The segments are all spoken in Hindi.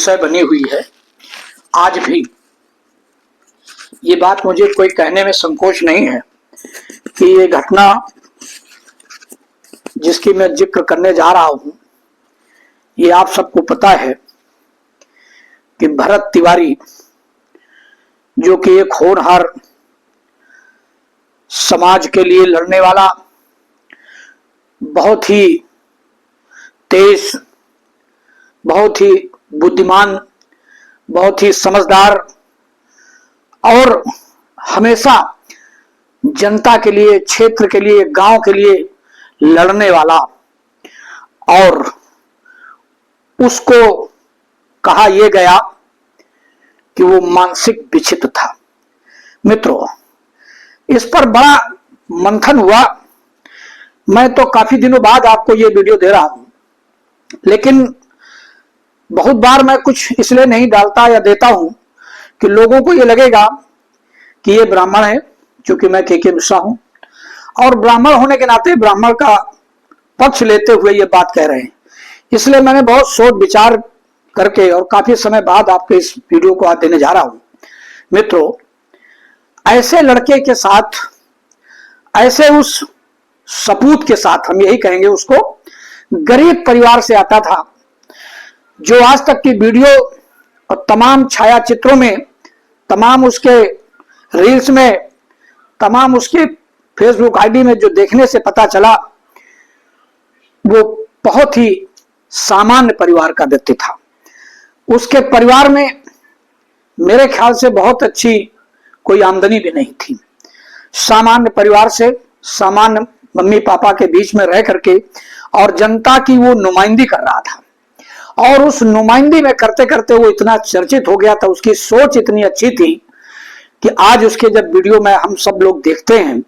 विषय बनी हुई है। आज भी ये बात मुझे कोई कहने में संकोच नहीं है कि ये घटना जिसकी मैं जिक्र करने जा रहा हूं, ये आप सबको पता है कि भरत तिवारी जो कि एक होनहार समाज के लिए लड़ने वाला, बहुत ही तेज, बहुत ही बुद्धिमान, बहुत ही समझदार और हमेशा जनता के लिए, क्षेत्र के लिए, गांव के लिए लड़ने वाला, और उसको कहा यह गया कि वो मानसिक विक्षिप्त था। मित्रों, इस पर बड़ा मंथन हुआ। मैं तो काफी दिनों बाद आपको ये वीडियो दे रहा हूं, लेकिन बहुत बार मैं कुछ इसलिए नहीं डालता या देता हूं कि लोगों को ये लगेगा कि ये ब्राह्मण है, क्योंकि मैं के मिश्रा हूं, और ब्राह्मण होने के नाते ब्राह्मण का पक्ष लेते हुए ये बात कह रहे हैं। इसलिए मैंने बहुत सोच विचार करके और काफी समय बाद आपको इस वीडियो को आज देने जा रहा हूं। मित्रों, ऐसे लड़के के साथ, ऐसे उस सपूत के साथ, हम यही कहेंगे उसको, गरीब परिवार से आता था, जो आज तक की वीडियो और तमाम छाया चित्रों में, तमाम उसके रील्स में, तमाम उसके फेसबुक आईडी में जो देखने से पता चला, वो बहुत ही सामान्य परिवार का व्यक्ति था। उसके परिवार में मेरे ख्याल से बहुत अच्छी कोई आमदनी भी नहीं थी। सामान्य परिवार से, सामान्य मम्मी पापा के बीच में रह करके और जनता की वो नुमाइंदी कर रहा था, और उस नुमाइंदी में करते करते वो इतना चर्चित हो गया था, उसकी सोच इतनी अच्छी थी कि आज उसके जब वीडियो में हम सब लोग देखते हैं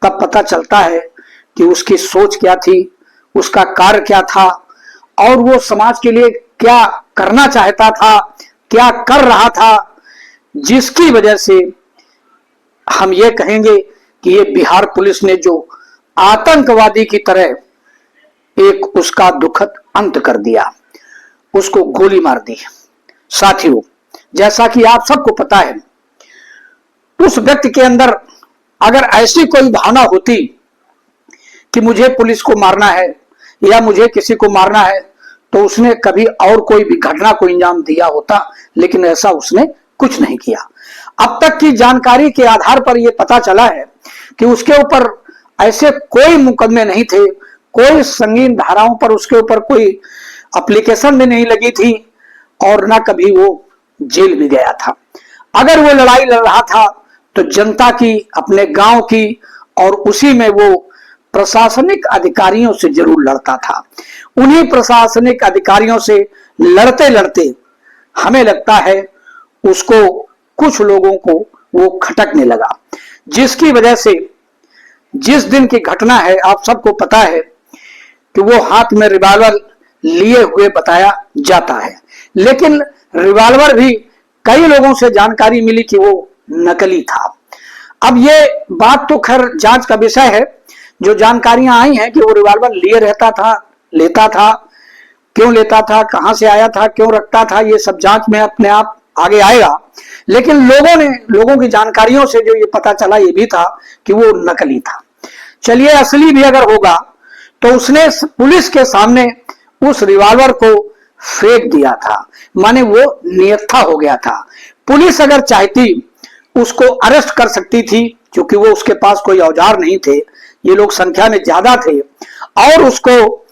तब पता चलता है कि उसकी सोच क्या थी, उसका कार्य क्या था, और वो समाज के लिए क्या करना चाहता था, क्या कर रहा था, जिसकी वजह से हम ये कहेंगे कि ये बिहार पुलिस ने जो आतंकवादी की तरह एक उसका दुखद अंत कर दिया, उसको गोली मार दी। साथियों, जैसा कि आप सबको पता है, उस व्यक्ति के अंदर अगर ऐसी कोई भावना होती कि मुझे पुलिस को मारना है या मुझे किसी को मारना है, तो उसने कभी और कोई भी घटना को अंजाम दिया होता, लेकिन ऐसा उसने कुछ नहीं किया। अब तक की जानकारी के आधार पर यह पता चला है कि उसके ऊपर ऐसे कोई मुकदमे नहीं थे, कोई संगीन धाराओं पर उसके ऊपर कोई एप्लीकेशन भी नहीं लगी थी, और ना कभी वो जेल भी गया था। अगर वो लड़ाई लड़ रहा था तो जनता की, अपने गांव की, और उसी में वो प्रशासनिक अधिकारियों से जरूर लड़ता था। उन्हीं प्रशासनिक अधिकारियों से लड़ते लड़ते हमें लगता है उसको, कुछ लोगों को वो खटकने लगा, जिसकी वजह से जिस दिन की घटना है, आप सबको पता है कि वो हाथ में रिवॉल्वर लिए हुए बताया जाता है, लेकिन रिवॉल्वर भी कई लोगों से जानकारी मिली कि वो नकली था। अब ये बात तो खैर जांच का विषय है। जो जानकारियां आई हैं कि वो रिवॉल्वर लिए रहता था, लेता था, क्यों लेता था, कहां से आया था, क्यों रखता था, ये सब जांच में अपने आप आगे आएगा। लेकिन लोगों की जानकारियों से जो ये पता चला, ये भी था कि वो नकली था। चलिए, असली भी अगर होगा तो उसने पुलिस के सामने उस रिवॉल्वर को फेंक दिया था, माने वो नियत्था हो गया था। पुलिस अगर चाहती उसको अरेस्ट कर सकती थी, क्योंकि वो उसके पास कोई औजार नहीं थे, ये लोग संख्या में ज्यादा थे, और उसको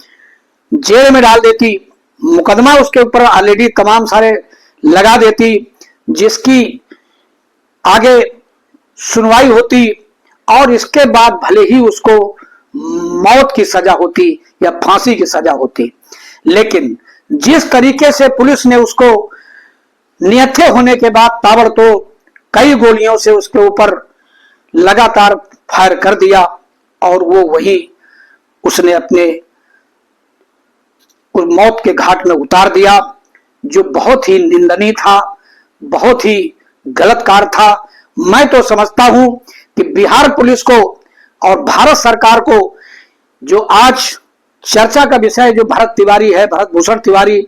जेल में डाल देती, मुकदमा उसके ऊपर ऑलरेडी तमाम सारे लगा देती, जिसकी आगे सुनवाई होती, और इसके बाद भले ही उसको मौत की सजा होती या फांसी की सजा होती। लेकिन जिस तरीके से पुलिस ने उसको निहत्थे होने के बाद ताबड़तोड़ कई गोलियों से उसके ऊपर लगातार फायर कर दिया, और वो वही उसने अपने उस मौत के घाट में उतार दिया, जो बहुत ही निंदनीय था, बहुत ही गलत कार्य था। मैं तो समझता हूं कि बिहार पुलिस को और भारत सरकार को, जो आज चर्चा का विषय जो भरत तिवारी है, भरत भूषण तिवारी,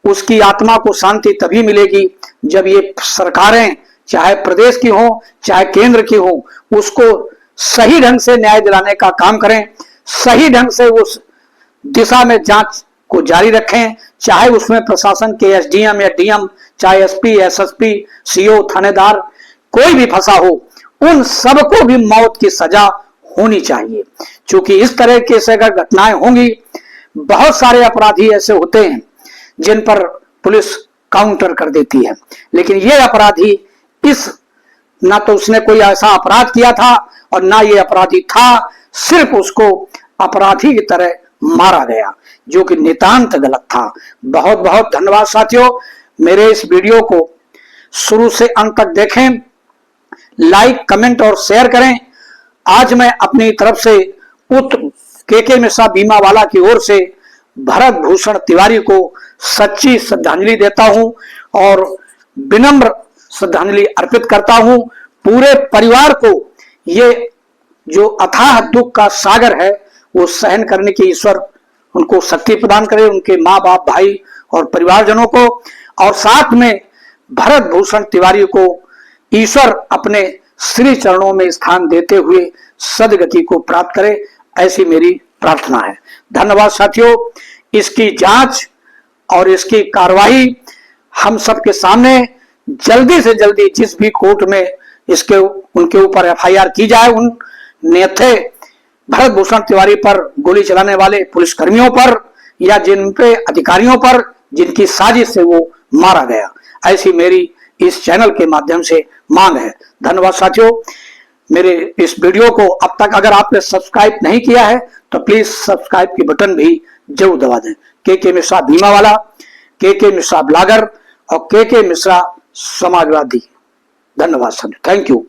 उसकी आत्मा को शांति तभी मिलेगी जब ये सरकारें, चाहे प्रदेश की हो चाहे केंद्र की हो, उसको सही ढंग से न्याय दिलाने का काम करें, सही ढंग से उस दिशा में जांच को जारी रखें, चाहे उसमें प्रशासन के एसडीएम या डीएम, चाहे एसपी, एसएसपी, सीओ, थानेदार कोई भी फंसा हो, उन सबको भी मौत की सजा होनी चाहिए। क्योंकि इस तरह की अगर घटनाएं होंगी, बहुत सारे अपराधी ऐसे होते हैं जिन पर पुलिस काउंटर कर देती है, लेकिन ये अपराधी ना तो उसने कोई ऐसा अपराध किया था और ना ये अपराधी था, सिर्फ उसको अपराधी की तरह मारा गया, जो कि नितांत गलत था। बहुत बहुत धन्यवाद साथियों, मेरे इस वीडियो को शुरू से अंत तक देखें, लाइक, कमेंट और शेयर करें। आज मैं अपनी तरफ से के मिश्रा बीमावाला की ओर से भरत भूषण तिवारी को सच्ची श्रद्धांजलि देता हूं और विनम्र श्रद्धांजलि अर्पित करता हूं। पूरे परिवार को ये जो अथाह दुख का सागर है वो सहन करने की ईश्वर उनको शक्ति प्रदान करे, उनके माँ बाप, भाई और परिवारजनों को, और साथ में भरत भूषण तिवारी को ईश्वर अपने श्री चरणों में स्थान देते हुए सदगति को प्राप्त करे, ऐसी मेरी प्रार्थना है। धन्यवाद साथियों। इसकी जांच और इसकी कार्रवाई हम सबके सामने जल्दी से जल्दी, जिस भी कोर्ट में इसके उनके ऊपर एफआईआर की जाए, उन नेथे भरत भूषण तिवारी पर गोली चलाने वाले पुलिसकर्मियों पर या जिन पे अधिकारियों पर जिनकी साजिश से वो मारा गया, ऐसी मेरी इस चैनल के माध्यम से मांग है। धन्यवाद साथियों। मेरे इस वीडियो को अब तक अगर आपने सब्सक्राइब नहीं किया है तो प्लीज सब्सक्राइब की बटन भी जरूर दबा दें। के मिश्रा बीमावाला, के मिश्रा ब्लॉगर और के मिश्रा समाजवादी। धन्यवाद साथियों। Thank you.